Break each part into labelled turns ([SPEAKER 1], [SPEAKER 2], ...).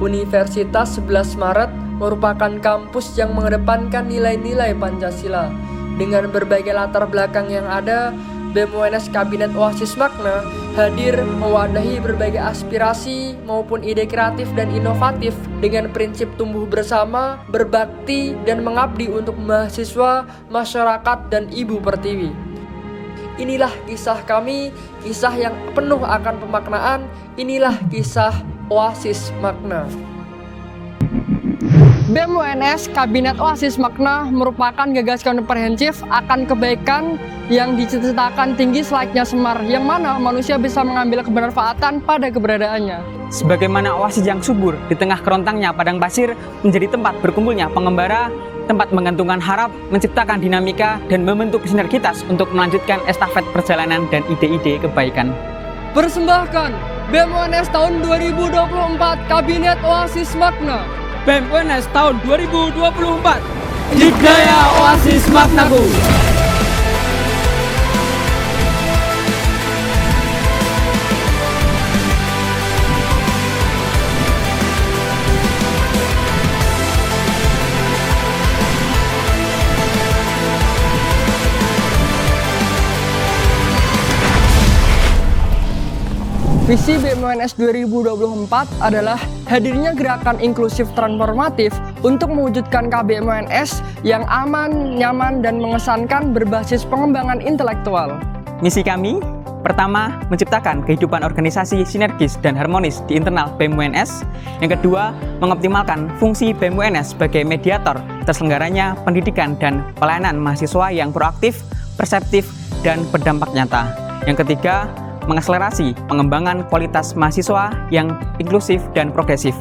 [SPEAKER 1] Universitas 11 Maret merupakan kampus yang mengedepankan nilai-nilai Pancasila. Dengan berbagai latar belakang yang ada, BEM UNS Kabinet Oasis Makna hadir mewadahi berbagai aspirasi maupun ide kreatif dan inovatif dengan prinsip tumbuh bersama, berbakti, dan mengabdi untuk mahasiswa, masyarakat, dan Ibu Pertiwi. Inilah kisah kami, kisah yang penuh akan pemaknaan. Inilah kisah Oasis Makna. BEM UNS Kabinet Oasis Makna merupakan gagas komprehensif akan kebaikan yang diciptakan tinggi selayaknya Semar, yang mana manusia bisa mengambil kebermanfaatan pada keberadaannya.
[SPEAKER 2] Sebagaimana oasis yang subur di tengah kerontangnya padang pasir menjadi tempat berkumpulnya pengembara, tempat menggantungkan harap, menciptakan dinamika, dan membentuk sinergitas untuk melanjutkan estafet perjalanan dan ide-ide kebaikan.
[SPEAKER 1] Persembahkan BEM UNS tahun 2024 Kabinet Oasis Makna.
[SPEAKER 3] BEM UNS tahun 2024. Dikdaya Oasis Maknaku.
[SPEAKER 1] Visi BEM UNS 2024 adalah hadirnya gerakan inklusif transformatif untuk mewujudkan KBM UNS yang aman, nyaman, dan mengesankan berbasis pengembangan intelektual.
[SPEAKER 2] Misi kami, pertama, menciptakan kehidupan organisasi sinergis dan harmonis di internal BEM UNS. Yang kedua, mengoptimalkan fungsi BEM UNS sebagai mediator terselenggaranya pendidikan dan pelayanan mahasiswa yang proaktif, perseptif, dan berdampak nyata. Yang ketiga, mengakselerasi pengembangan kualitas mahasiswa yang inklusif dan progresif.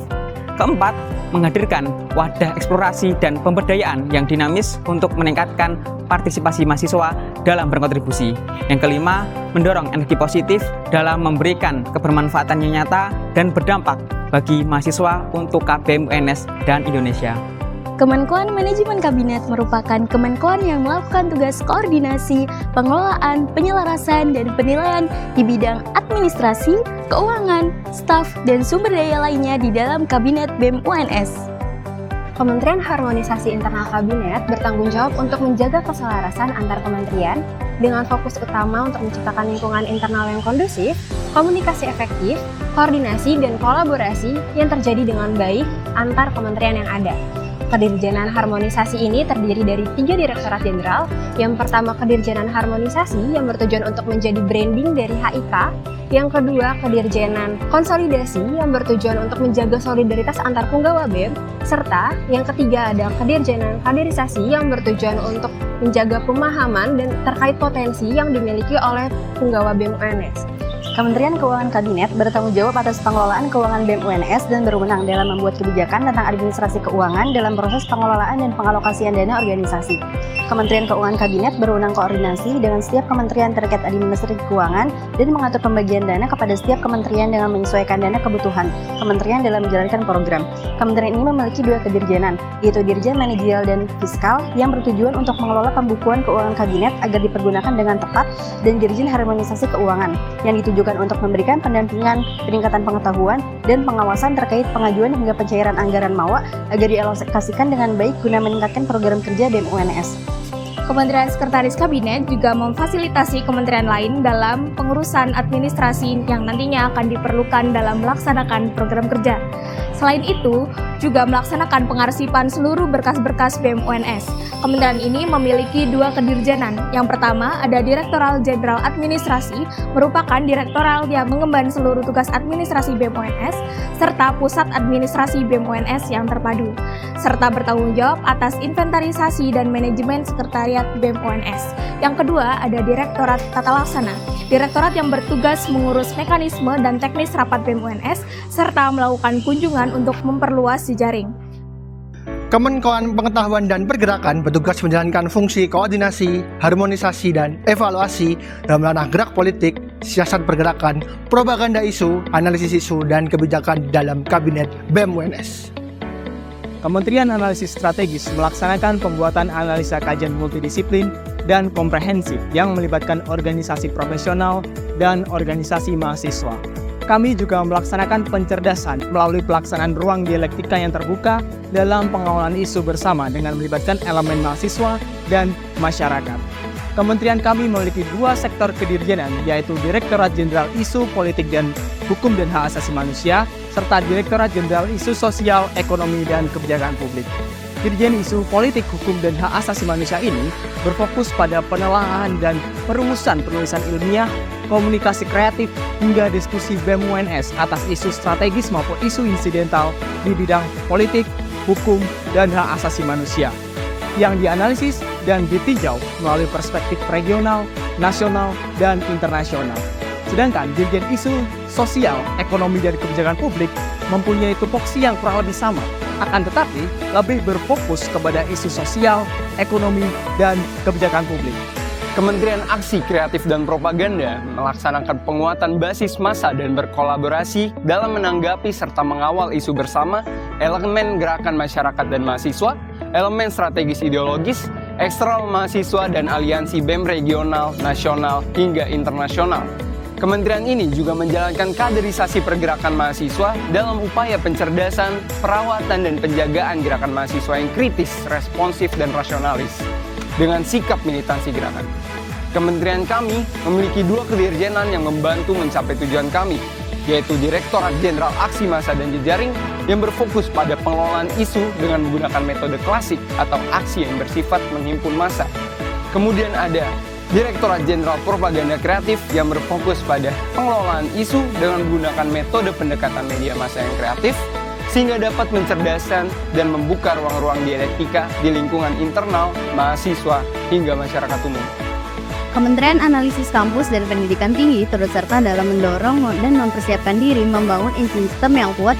[SPEAKER 2] Keempat, menghadirkan wadah eksplorasi dan pemberdayaan yang dinamis untuk meningkatkan partisipasi mahasiswa dalam berkontribusi. Yang kelima, mendorong energi positif dalam memberikan kebermanfaatan yang nyata dan berdampak bagi mahasiswa untuk KBM UNS dan Indonesia.
[SPEAKER 4] Kemenkoan Manajemen Kabinet merupakan kemenkoan yang melakukan tugas koordinasi, pengelolaan, penyelarasan, dan penilaian di bidang administrasi, keuangan, staf, dan sumber daya lainnya di dalam Kabinet BEM UNS.
[SPEAKER 5] Kementerian Harmonisasi Internal Kabinet bertanggung jawab untuk menjaga keselarasan antar kementerian dengan fokus utama untuk menciptakan lingkungan internal yang kondusif, komunikasi efektif, koordinasi, dan kolaborasi yang terjadi dengan baik antar kementerian yang ada. Kedirjenan harmonisasi ini terdiri dari 3 direktorat jenderal. Yang pertama, Kedirjenan Harmonisasi yang bertujuan untuk menjadi branding dari HIK. Yang kedua, Kedirjenan Konsolidasi yang bertujuan untuk menjaga solidaritas antar punggawa BEM. Serta yang ketiga ada Kedirjenan Kaderisasi yang bertujuan untuk menjaga pemahaman dan terkait potensi yang dimiliki oleh punggawa BEM UNS.
[SPEAKER 6] Kementerian Keuangan Kabinet bertanggung jawab atas pengelolaan keuangan BEM UNS dan berwenang dalam membuat kebijakan tentang administrasi keuangan dalam proses pengelolaan dan pengalokasian dana organisasi. Kementerian Keuangan Kabinet berwenang koordinasi dengan setiap kementerian terkait administrasi keuangan dan mengatur pembagian dana kepada setiap kementerian dengan menyesuaikan dana kebutuhan kementerian dalam menjalankan program. Kementerian ini memiliki 2 kedirjenan, yaitu Dirjen Manajerial dan Fiskal yang bertujuan untuk mengelola pembukuan keuangan kabinet agar dipergunakan dengan tepat, dan Dirjen Harmonisasi Keuangan yang ditujukan untuk memberikan pendampingan, peningkatan pengetahuan, dan pengawasan terkait pengajuan hingga pencairan anggaran MAWA agar dialokasikan dengan baik guna meningkatkan program kerja BEM UNS.
[SPEAKER 7] Kementerian Sekretaris Kabinet juga memfasilitasi kementerian lain dalam pengurusan administrasi yang nantinya akan diperlukan dalam melaksanakan program kerja. Selain itu, juga melaksanakan pengarsipan seluruh berkas-berkas BEM UNS. Kementerian ini memiliki 2 kedirjenan. Yang pertama ada Direktoral Jenderal Administrasi, merupakan direktoral yang mengemban seluruh tugas administrasi BEM UNS, serta Pusat Administrasi BEM UNS yang terpadu, serta bertanggung jawab atas inventarisasi dan manajemen sekretariat BEM UNS. Yang kedua ada Direktorat Tata Laksana, direktorat yang bertugas mengurus mekanisme dan teknis rapat BEM UNS, serta melakukan kunjungan untuk memperluas jejaring.
[SPEAKER 8] Kemenkoan Pengetahuan dan Pergerakan bertugas menjalankan fungsi koordinasi, harmonisasi, dan evaluasi dalam ranah gerak politik, siasat pergerakan, propaganda isu, analisis isu, dan kebijakan dalam Kabinet BEM UNS.
[SPEAKER 3] Kementerian Analisis Strategis melaksanakan pembuatan analisa kajian multidisiplin dan komprehensif yang melibatkan organisasi profesional dan organisasi mahasiswa. Kami juga melaksanakan pencerdasan melalui pelaksanaan ruang dialektika yang terbuka dalam pengawalan isu bersama dengan melibatkan elemen mahasiswa dan masyarakat. Kementerian kami memiliki 2 sektor kedirjenan, yaitu Direktorat Jenderal Isu Politik dan Hukum dan Hak Asasi Manusia, serta Direktorat Jenderal Isu Sosial, Ekonomi, dan Kebijakan Publik. Dirjen Isu Politik, Hukum, dan Hak Asasi Manusia ini berfokus pada penelaahan dan perumusan penulisan ilmiah, komunikasi kreatif, hingga diskusi BEM UNS atas isu strategis maupun isu insidental di bidang politik, hukum, dan hak asasi manusia, yang dianalisis dan ditinjau melalui perspektif regional, nasional, dan internasional. Sedangkan Dirjen Isu Sosial, Ekonomi, dan Kebijakan Publik mempunyai tupoksi yang kurang lebih sama, akan tetapi lebih berfokus kepada isu sosial, ekonomi, dan kebijakan publik.
[SPEAKER 9] Kementerian Aksi Kreatif dan Propaganda melaksanakan penguatan basis massa dan berkolaborasi dalam menanggapi serta mengawal isu bersama elemen gerakan masyarakat dan mahasiswa, elemen strategis ideologis, eksternal mahasiswa, dan aliansi BEM regional, nasional, hingga internasional. Kementerian ini juga menjalankan kaderisasi pergerakan mahasiswa dalam upaya pencerdasan, perawatan, dan penjagaan gerakan mahasiswa yang kritis, responsif, dan rasionalis dengan sikap militansi gerakan. Kementerian kami memiliki 2 kedirjenan yang membantu mencapai tujuan kami, yaitu Direktorat Jenderal Aksi Massa dan Jejaring yang berfokus pada pengelolaan isu dengan menggunakan metode klasik atau aksi yang bersifat menghimpun massa. Kemudian ada Direktorat Jenderal Propaganda Kreatif yang berfokus pada pengelolaan isu dengan menggunakan metode pendekatan media massa yang kreatif, sehingga dapat mencerdaskan dan membuka ruang-ruang dialektika di lingkungan internal, mahasiswa, hingga masyarakat umum.
[SPEAKER 6] Kementerian Analisis Kampus dan Pendidikan Tinggi turut serta dalam mendorong dan mempersiapkan diri membangun sistem yang kuat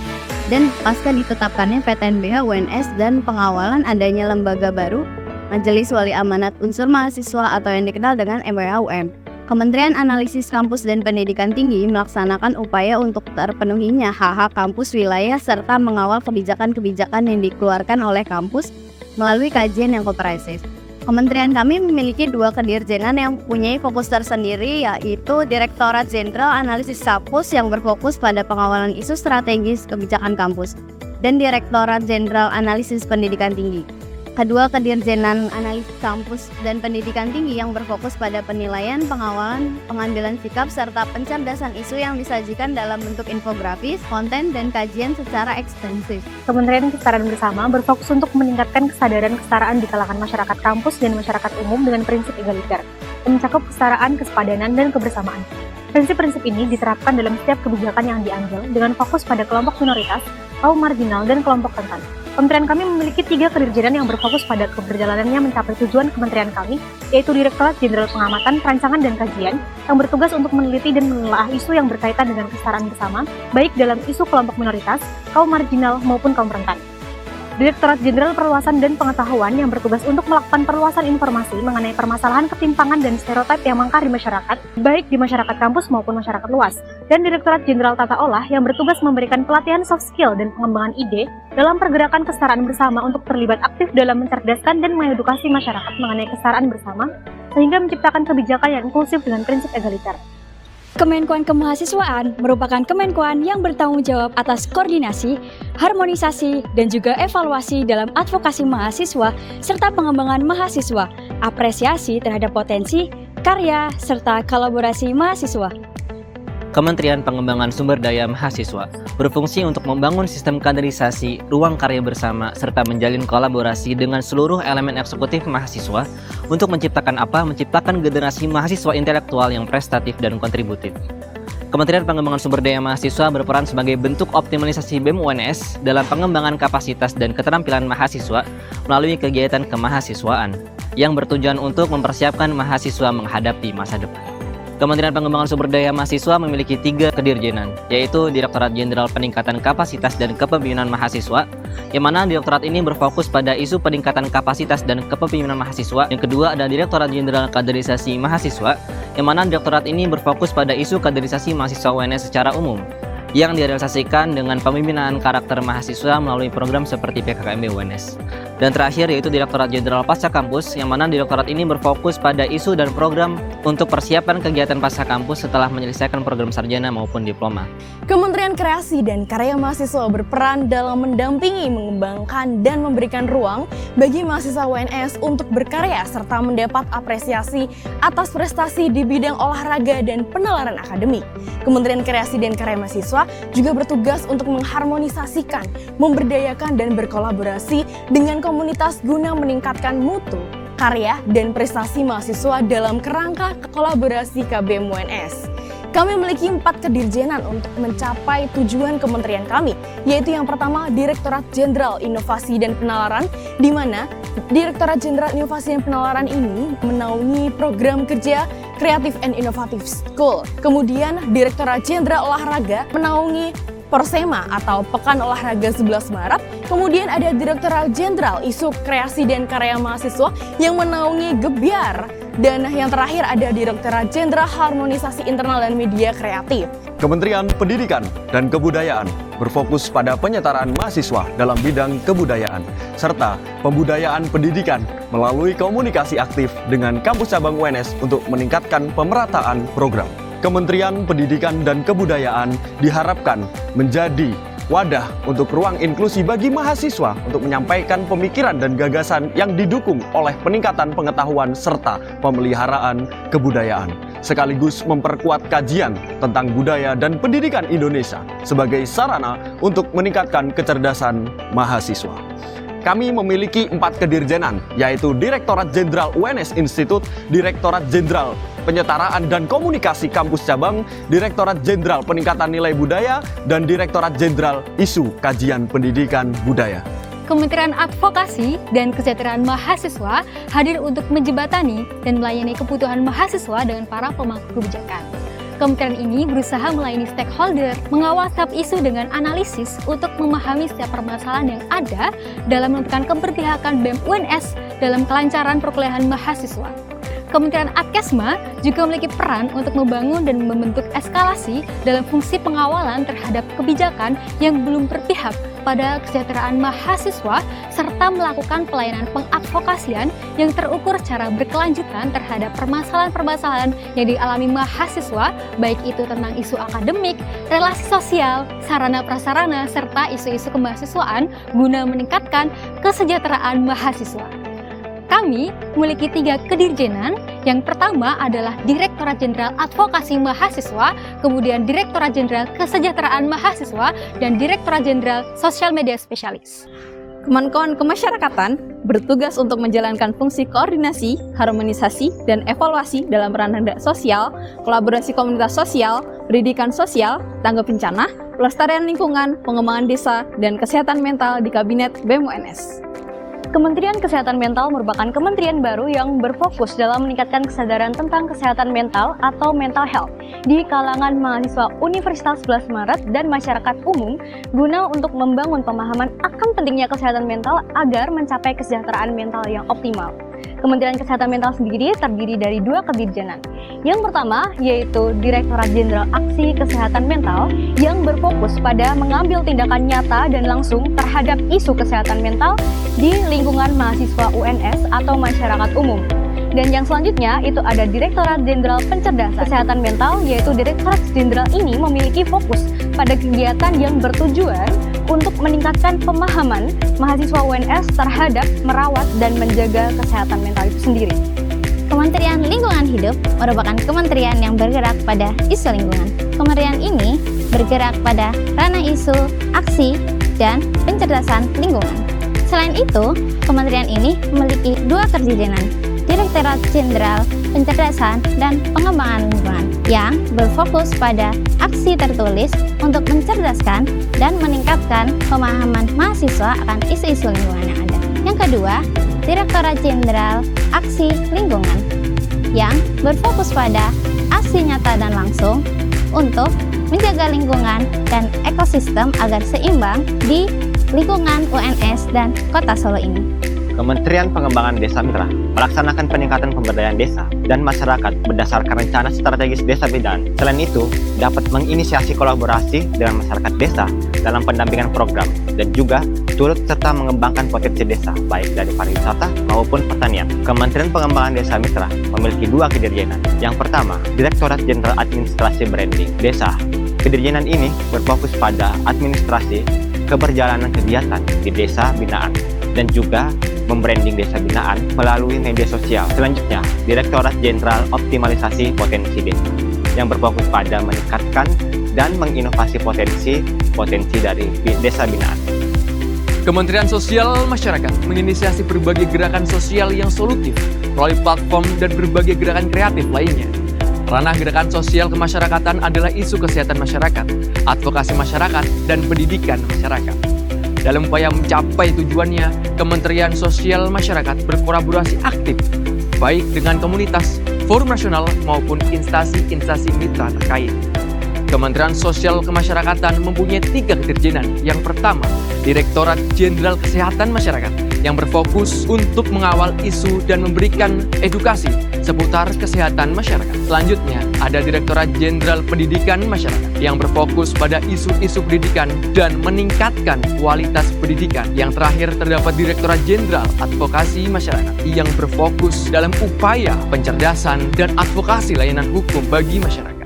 [SPEAKER 6] dan pasca ditetapkannya PTNBH UNS dan pengawalan adanya lembaga baru Majelis Wali Amanat Unsur Mahasiswa atau yang dikenal dengan MWAUM. Kementerian Analisis Kampus dan Pendidikan Tinggi melaksanakan upaya untuk terpenuhinya hak-hak kampus wilayah serta mengawal kebijakan-kebijakan yang dikeluarkan oleh kampus melalui kajian yang komprehensif. Kementerian kami memiliki 2 kedirjenan yang mempunyai fokus tersendiri, yaitu Direktorat Jenderal Analisis Kampus yang berfokus pada pengawalan isu strategis kebijakan kampus dan Direktorat Jenderal Analisis Pendidikan Tinggi. Kedua kedirjenan analisis kampus dan pendidikan tinggi yang berfokus pada penilaian, pengawalan, pengambilan sikap, serta pencerdasan isu yang disajikan dalam bentuk infografis, konten, dan kajian secara ekstensif.
[SPEAKER 5] Kementerian Kesetaraan Bersama berfokus untuk meningkatkan kesadaran kesetaraan di kalangan masyarakat kampus dan masyarakat umum dengan prinsip egaliter, yang mencakup kesetaraan, kesepadanan, dan kebersamaan. Prinsip-prinsip ini diterapkan dalam setiap kebijakan yang diambil dengan fokus pada kelompok minoritas, kaum marginal, dan kelompok rentan. Kementerian kami memiliki 3 kedirjenan yang berfokus pada keberjalanannya mencapai tujuan kementerian kami, yaitu Direktorat Jenderal Pengamatan, Perancangan, dan Kajian, yang bertugas untuk meneliti dan menelaah isu yang berkaitan dengan kesetaraan bersama, baik dalam isu kelompok minoritas, kaum marginal, maupun kaum rentan. Direktorat Jenderal Perluasan dan Pengetahuan yang bertugas untuk melakukan perluasan informasi mengenai permasalahan ketimpangan dan stereotip yang mangkar di masyarakat, baik di masyarakat kampus maupun masyarakat luas. Dan Direktorat Jenderal Tata Olah yang bertugas memberikan pelatihan soft skill dan pengembangan ide dalam pergerakan kesetaraan bersama untuk terlibat aktif dalam mencerdaskan dan mengedukasi masyarakat mengenai kesetaraan bersama, sehingga menciptakan kebijakan yang inklusif dengan prinsip egaliter.
[SPEAKER 4] Kemenkuan Kemahasiswaan merupakan kemenkuan yang bertanggung jawab atas koordinasi, harmonisasi, dan juga evaluasi dalam advokasi mahasiswa serta pengembangan mahasiswa, apresiasi terhadap potensi, karya, serta kolaborasi mahasiswa.
[SPEAKER 10] Kementerian Pengembangan Sumber Daya Mahasiswa berfungsi untuk membangun sistem kaderisasi, ruang karya bersama, serta menjalin kolaborasi dengan seluruh elemen eksekutif mahasiswa untuk menciptakan generasi mahasiswa intelektual yang prestatif dan kontributif. Kementerian Pengembangan Sumber Daya Mahasiswa berperan sebagai bentuk optimalisasi BEM UNS dalam pengembangan kapasitas dan keterampilan mahasiswa melalui kegiatan kemahasiswaan yang bertujuan untuk mempersiapkan mahasiswa menghadapi masa depan. Kementerian Pengembangan Sumber Daya Mahasiswa memiliki 3 kedirjenan, yaitu Direktorat Jenderal Peningkatan Kapasitas dan Kepemimpinan Mahasiswa, yang mana direktorat ini berfokus pada isu peningkatan kapasitas dan kepemimpinan mahasiswa. Yang kedua ada Direktorat Jenderal Kaderisasi Mahasiswa, yang mana direktorat ini berfokus pada isu kaderisasi mahasiswa UNS secara umum, yang direalisasikan dengan pemimpinan karakter mahasiswa melalui program seperti PKKMB UNS. Dan terakhir yaitu Direktorat Jenderal Pasca Kampus, yang mana direktorat ini berfokus pada isu dan program untuk persiapan kegiatan pasca kampus setelah menyelesaikan program sarjana maupun diploma.
[SPEAKER 11] Kementerian Kreasi dan Karya Mahasiswa berperan dalam mendampingi, mengembangkan, dan memberikan ruang bagi mahasiswa UNS untuk berkarya serta mendapat apresiasi atas prestasi di bidang olahraga dan penalaran akademik. Kementerian Kreasi dan Karya Mahasiswa juga bertugas untuk mengharmonisasikan, memberdayakan, dan berkolaborasi dengan komunitas guna meningkatkan mutu, karya, dan prestasi mahasiswa dalam kerangka kolaborasi KBM UNS. Kami memiliki 4 kedirjenan untuk mencapai tujuan kementerian kami, yaitu yang pertama Direktorat Jenderal Inovasi dan Penalaran, di mana Direktorat Jenderal Inovasi dan Penalaran ini menaungi program kerja Creative and Innovative School. Kemudian Direktorat Jenderal Olahraga menaungi Persema atau Pekan Olahraga 11 Maret. Kemudian ada Direktorat Jenderal Isu Kreasi dan Karya Mahasiswa yang menaungi Gebyar. Dan yang terakhir ada Direktorat Jenderal Harmonisasi Internal dan Media Kreatif.
[SPEAKER 12] Kementerian Pendidikan dan Kebudayaan berfokus pada penyetaraan mahasiswa dalam bidang kebudayaan serta pembudayaan pendidikan melalui komunikasi aktif dengan kampus cabang UNS untuk meningkatkan pemerataan program. Kementerian Pendidikan dan Kebudayaan diharapkan menjadi wadah untuk ruang inklusi bagi mahasiswa untuk menyampaikan pemikiran dan gagasan yang didukung oleh peningkatan pengetahuan serta pemeliharaan kebudayaan, sekaligus memperkuat kajian tentang budaya dan pendidikan Indonesia sebagai sarana untuk meningkatkan kecerdasan mahasiswa. Kami memiliki 4 kedirjenan, yaitu Direktorat Jenderal UNS Institute, Direktorat Jenderal Penyetaraan dan Komunikasi Kampus Cabang, Direktorat Jenderal Peningkatan Nilai Budaya, dan Direktorat Jenderal Isu Kajian Pendidikan Budaya.
[SPEAKER 13] Kementerian Advokasi dan Kesejahteraan Mahasiswa hadir untuk menjembatani dan melayani kebutuhan mahasiswa dengan para pemangku kebijakan. Kementerian ini berusaha melayani stakeholder, mengawal setiap isu dengan analisis untuk memahami setiap permasalahan yang ada dalam menentukan keberpihakan BEM UNS dalam kelancaran perkuliahan mahasiswa. Kementerian Adkesma juga memiliki peran untuk membangun dan membentuk eskalasi dalam fungsi pengawalan terhadap kebijakan yang belum berpihak pada kesejahteraan mahasiswa serta melakukan pelayanan pengadvokasian yang terukur secara berkelanjutan terhadap permasalahan-permasalahan yang dialami mahasiswa, baik itu tentang isu akademik, relasi sosial, sarana-prasarana, serta isu-isu kemahasiswaan guna meningkatkan kesejahteraan mahasiswa. Kami memiliki 3 kedirjenan. Yang pertama adalah Direktorat Jenderal Advokasi Mahasiswa, kemudian Direktorat Jenderal Kesejahteraan Mahasiswa, dan Direktorat Jenderal Sosial Media Spesialis.
[SPEAKER 11] Kemenkon Kemasyarakatan bertugas untuk menjalankan fungsi koordinasi, harmonisasi, dan evaluasi dalam ranah sosial, kolaborasi komunitas sosial, pendidikan sosial, tanggap bencana, pelestarian lingkungan, pengembangan desa, dan kesehatan mental di Kabinet BEM UNS.
[SPEAKER 4] Kementerian Kesehatan Mental merupakan kementerian baru yang berfokus dalam meningkatkan kesadaran tentang kesehatan mental atau mental health di kalangan mahasiswa Universitas 11 Maret dan masyarakat umum guna untuk membangun pemahaman akan pentingnya kesehatan mental agar mencapai kesejahteraan mental yang optimal. Kementerian Kesehatan Mental sendiri terdiri dari 2 kedirjenan. Yang pertama yaitu Direktorat Jenderal Aksi Kesehatan Mental yang berfokus pada mengambil tindakan nyata dan langsung terhadap isu kesehatan mental di lingkungan mahasiswa UNS atau masyarakat umum. Dan yang selanjutnya itu ada Direktorat Jenderal Pencerdasan Kesehatan Mental, yaitu Direktorat Jenderal ini memiliki fokus pada kegiatan yang bertujuan untuk meningkatkan pemahaman mahasiswa UNS terhadap merawat dan menjaga kesehatan mental itu sendiri. Kementerian Lingkungan Hidup merupakan kementerian yang bergerak pada isu lingkungan. Kementerian ini bergerak pada ranah isu, aksi, dan pencerdasan lingkungan. Selain itu, kementerian ini memiliki 2 kedirjenan, Direktorat Jenderal Pencerdasan dan Pengembangan Lingkungan yang berfokus pada aksi tertulis untuk mencerdaskan dan meningkatkan pemahaman mahasiswa akan isu-isu lingkungan yang ada. Yang kedua, Direktorat Jenderal Aksi Lingkungan yang berfokus pada aksi nyata dan langsung untuk menjaga lingkungan dan ekosistem agar seimbang di lingkungan UNS dan Kota Solo ini.
[SPEAKER 14] Kementerian Pengembangan Desa Mitra melaksanakan peningkatan pemberdayaan desa dan masyarakat berdasarkan rencana strategis desa binaan. Selain itu, dapat menginisiasi kolaborasi dengan masyarakat desa dalam pendampingan program dan juga turut serta mengembangkan potensi desa, baik dari pariwisata maupun pertanian. Kementerian Pengembangan Desa Mitra memiliki 2 kedirjenan. Yang pertama, Direktorat Jenderal Administrasi Branding Desa. Kedirjenan ini berfokus pada administrasi keberjalanan kegiatan di desa binaan dan juga membranding desa binaan melalui media sosial. Selanjutnya, Direktorat Jenderal Optimalisasi Potensi Desa yang berfokus pada meningkatkan dan menginovasi potensi dari desa binaan.
[SPEAKER 15] Kementerian Sosial Masyarakat menginisiasi berbagai gerakan sosial yang solutif melalui platform dan berbagai gerakan kreatif lainnya. Ranah gerakan sosial kemasyarakatan adalah isu kesehatan masyarakat, advokasi masyarakat, dan pendidikan masyarakat. Dalam upaya mencapai tujuannya, Kementerian Sosial Masyarakat berkolaborasi aktif, baik dengan komunitas, forum nasional, maupun instansi-instansi mitra terkait. Kementerian Sosial Kemasyarakatan mempunyai 3 kedirjenan. Yang pertama, Direktorat Jenderal Kesehatan Masyarakat yang berfokus untuk mengawal isu dan memberikan edukasi seputar kesehatan masyarakat. Selanjutnya, ada Direktorat Jenderal Pendidikan Masyarakat yang berfokus pada isu-isu pendidikan dan meningkatkan kualitas pendidikan. Yang terakhir, terdapat Direktorat Jenderal Advokasi Masyarakat yang berfokus dalam upaya pencerdasan dan advokasi layanan hukum bagi masyarakat.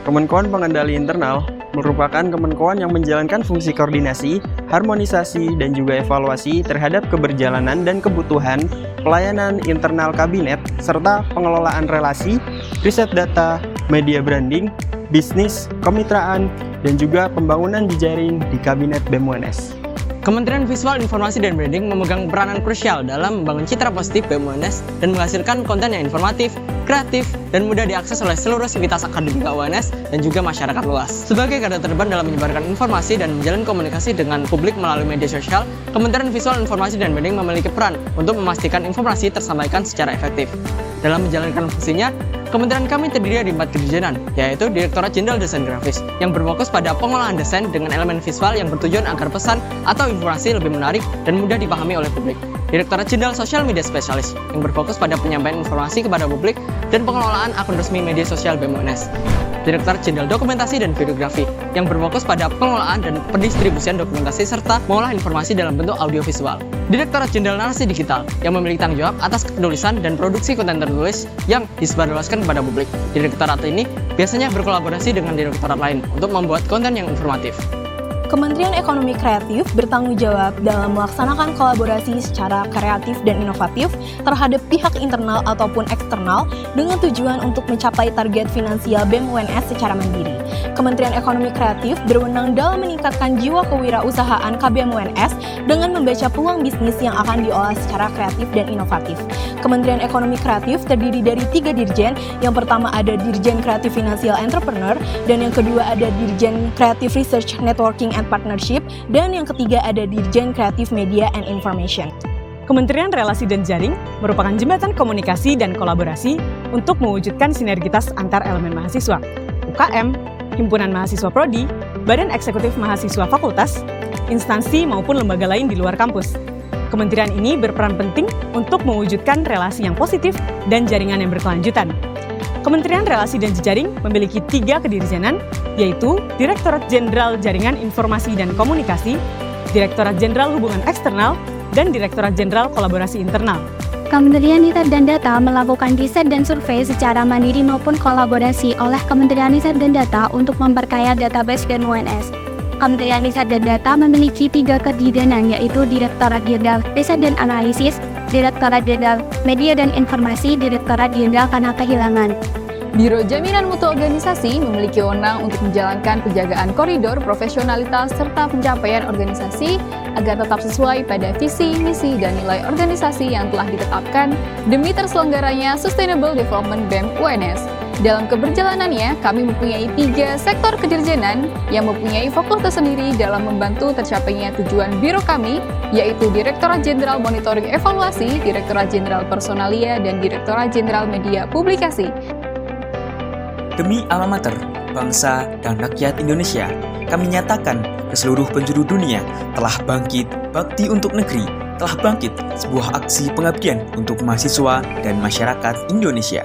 [SPEAKER 16] Kemenkoan Pengendali Internal merupakan kemenkoan yang menjalankan fungsi koordinasi, harmonisasi, dan juga evaluasi terhadap keberjalanan dan kebutuhan pelayanan internal kabinet, serta pengelolaan relasi, riset data, media branding, bisnis, kemitraan, dan juga pembangunan jejaring di kabinet BEM-UNS.
[SPEAKER 3] Kementerian Visual Informasi dan Branding memegang peranan krusial dalam membangun citra positif BEM-UNS dan menghasilkan konten yang informatif, kreatif, dan mudah diakses oleh seluruh sivitas akademika UNS dan juga masyarakat luas. Sebagai garda terdepan dalam menyebarkan informasi dan menjalin komunikasi dengan publik melalui media sosial, Kementerian Visual Informasi dan Branding memiliki peran untuk memastikan informasi tersampaikan secara efektif. Dalam menjalankan fungsinya, kementerian kami terdiri dari 4 kedirjenan, yaitu Direktorat Jenderal Desain Grafis, yang berfokus pada pengolahan desain dengan elemen visual yang bertujuan agar pesan atau informasi lebih menarik dan mudah dipahami oleh publik. Direktorat Jenderal Social Media Specialist, yang berfokus pada penyampaian informasi kepada publik dan pengelolaan akun resmi media sosial BEM-UNS. Direktorat Jenderal Dokumentasi dan Videografi, yang berfokus pada pengelolaan dan pendistribusian dokumentasi serta mengolah informasi dalam bentuk audiovisual. Direktorat Jenderal Narasi Digital, yang memiliki tanggung jawab atas penulisan dan produksi konten tertulis yang disebarluaskan kepada publik. Direktorat ini biasanya berkolaborasi dengan direktorat lain untuk membuat konten yang informatif.
[SPEAKER 11] Kementerian Ekonomi Kreatif bertanggung jawab dalam melaksanakan kolaborasi secara kreatif dan inovatif terhadap pihak internal ataupun eksternal dengan tujuan untuk mencapai target finansial BEM-UNS secara mandiri. Kementerian Ekonomi Kreatif berwenang dalam meningkatkan jiwa kewirausahaan KBM-UNS dengan membaca peluang bisnis yang akan diolah secara kreatif dan inovatif. Kementerian Ekonomi Kreatif terdiri dari 3 dirjen. Yang pertama ada Dirjen Kreatif Financial Entrepreneur, dan yang kedua ada Dirjen Kreatif Research Networking and Partnership, dan yang ketiga ada Dirjen Kreatif Media and Information.
[SPEAKER 17] Kementerian Relasi dan Jaring merupakan jembatan komunikasi dan kolaborasi untuk mewujudkan sinergitas antar elemen mahasiswa, UKM, himpunan mahasiswa prodi, badan eksekutif mahasiswa fakultas, instansi maupun lembaga lain di luar kampus. Kementerian ini berperan penting untuk mewujudkan relasi yang positif dan jaringan yang berkelanjutan. Kementerian Relasi dan Jejaring memiliki 3 kedirjenan, yaitu Direktorat Jenderal Jaringan Informasi dan Komunikasi, Direktorat Jenderal Hubungan Eksternal, dan Direktorat Jenderal Kolaborasi Internal.
[SPEAKER 18] Kementerian Riset dan Data melakukan riset dan survei secara mandiri maupun kolaborasi oleh Kementerian Riset dan Data untuk memperkaya database BEM-UNS. Kementerian Riset dan Data memiliki 3 kedirjenan, yaitu Direktorat Jenderal Riset dan Analisis, Direktorat Jenderal Media dan Informasi, Direktorat Jenderal Karena Kehilangan.
[SPEAKER 19] Biro Jaminan Mutu Organisasi memiliki wewenang untuk menjalankan penjagaan koridor profesionalitas serta pencapaian organisasi agar tetap sesuai pada visi, misi, dan nilai organisasi yang telah ditetapkan demi terselenggaranya Sustainable Development BEM-UNS. Dalam keberjalanannya, kami mempunyai 3 sektor kedirjenan yang mempunyai fokus tersendiri dalam membantu tercapainya tujuan biro kami, yaitu Direktorat Jenderal Monitoring Evaluasi, Direktorat Jenderal Personalia, dan Direktorat Jenderal Media Publikasi.
[SPEAKER 20] Demi alma mater, bangsa, dan rakyat Indonesia, kami nyatakan ke seluruh penjuru dunia telah bangkit bakti untuk negeri, telah bangkit sebuah aksi pengabdian untuk mahasiswa dan masyarakat Indonesia.